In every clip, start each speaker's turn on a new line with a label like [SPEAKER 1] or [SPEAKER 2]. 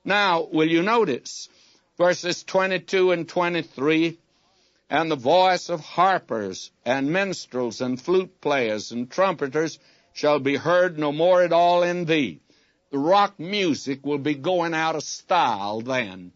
[SPEAKER 1] Now, will you notice verses 22 and 23, and the voice of harpers and minstrels and flute players and trumpeters shall be heard no more at all in thee. The rock music will be going out of style then.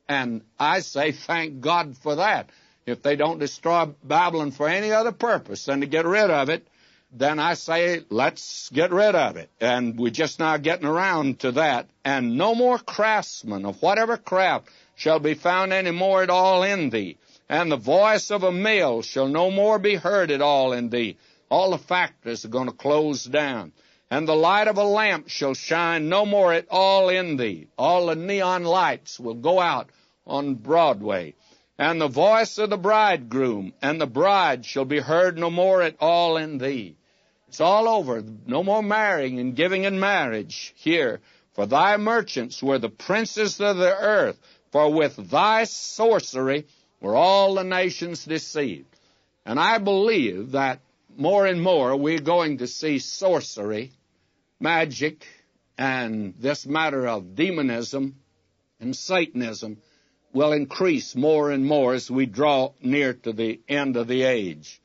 [SPEAKER 1] And I say thank God for that. If they don't destroy Babylon for any other purpose than to get rid of it, then I say let's get rid of it. And we're just now getting around to that. And no more craftsmen of whatever craft shall be found any more at all in thee. And the voice of a mill shall no more be heard at all in thee. All the factories are going to close down. And the light of a lamp shall shine no more at all in thee. All the neon lights will go out on Broadway. And the voice of the bridegroom and the bride shall be heard no more at all in thee. It's all over. No more marrying and giving in marriage here. For thy merchants were the princes of the earth. For with thy sorcery were all the nations deceived. And I believe that more and more we're going to see sorcery, magic, and this matter of demonism and Satanism will increase more and more as we draw near to the end of the age.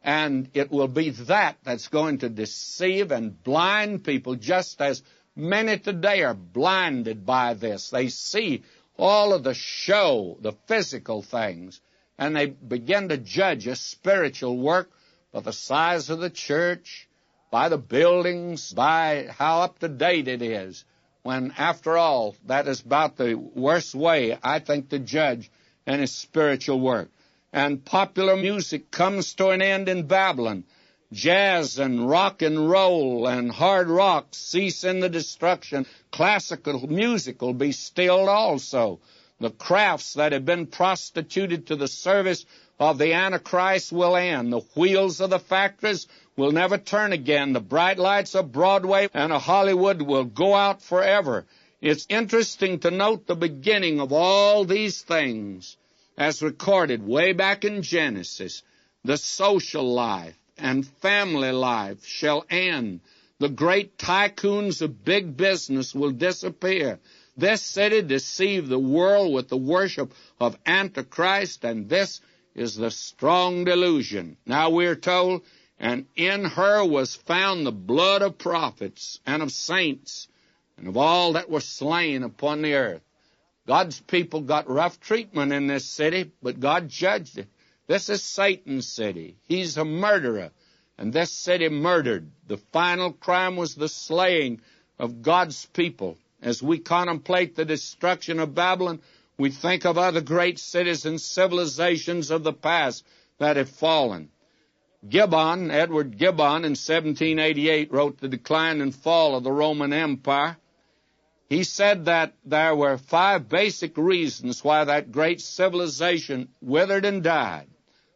[SPEAKER 1] And it will be that's going to deceive and blind people, just as many today are blinded by this. They see all of the show, the physical things, and they begin to judge a spiritual work by the size of the church, by the buildings, by how up to date it is, when, after all, that is about the worst way, I think, to judge any spiritual work. And popular music comes to an end in Babylon. Jazz and rock and roll and hard rock cease in the destruction. Classical music will be stilled also. The crafts that have been prostituted to the service of the Antichrist will end. The wheels of the factories will never turn again. The bright lights of Broadway and of Hollywood will go out forever. It's interesting to note the beginning of all these things as recorded way back in Genesis. The social life and family life shall end. The great tycoons of big business will disappear. This city deceived the world with the worship of Antichrist, and this is the strong delusion. Now we're told, and in her was found the blood of prophets and of saints and of all that were slain upon the earth. God's people got rough treatment in this city, but God judged it. This is Satan's city. He's a murderer, and this city murdered. The final crime was the slaying of God's people. As we contemplate the destruction of Babylon, we think of other great cities and civilizations of the past that have fallen. Gibbon, Edward Gibbon, in 1788, wrote The Decline and Fall of the Roman Empire. He said that there were 5 basic reasons why that great civilization withered and died.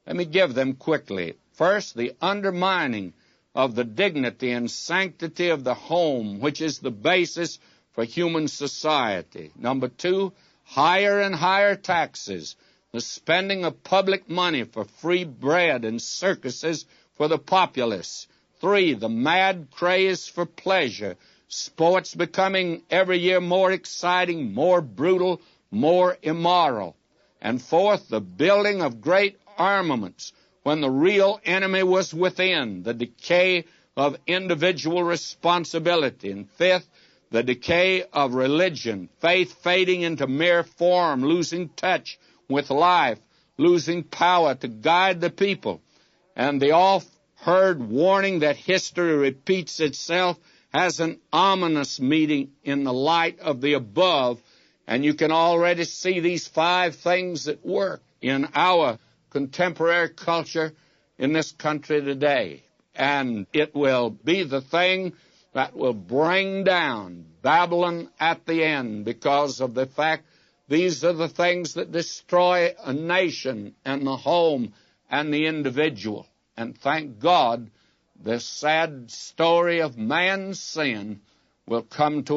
[SPEAKER 1] Let me give them quickly. First, the undermining of the dignity and sanctity of the home, which is the basis for human society. Number 2, higher and higher taxes, the spending of public money for free bread and circuses for the populace. 3, the mad craze for pleasure, sports becoming every year more exciting, more brutal, more immoral. And 4th, the building of great armaments when the real enemy was within, the decay of individual responsibility. And 5th, the decay of religion, faith fading into mere form, losing touch with life, losing power to guide the people. And the oft-heard warning that history repeats itself has an ominous meaning in the light of the above, and you can already see these 5 things at work in our contemporary culture in this country today. And it will be the thing that will bring down Babylon at the end, because of the fact these are the things that destroy a nation and the home and the individual. And thank God, the sad story of man's sin will come to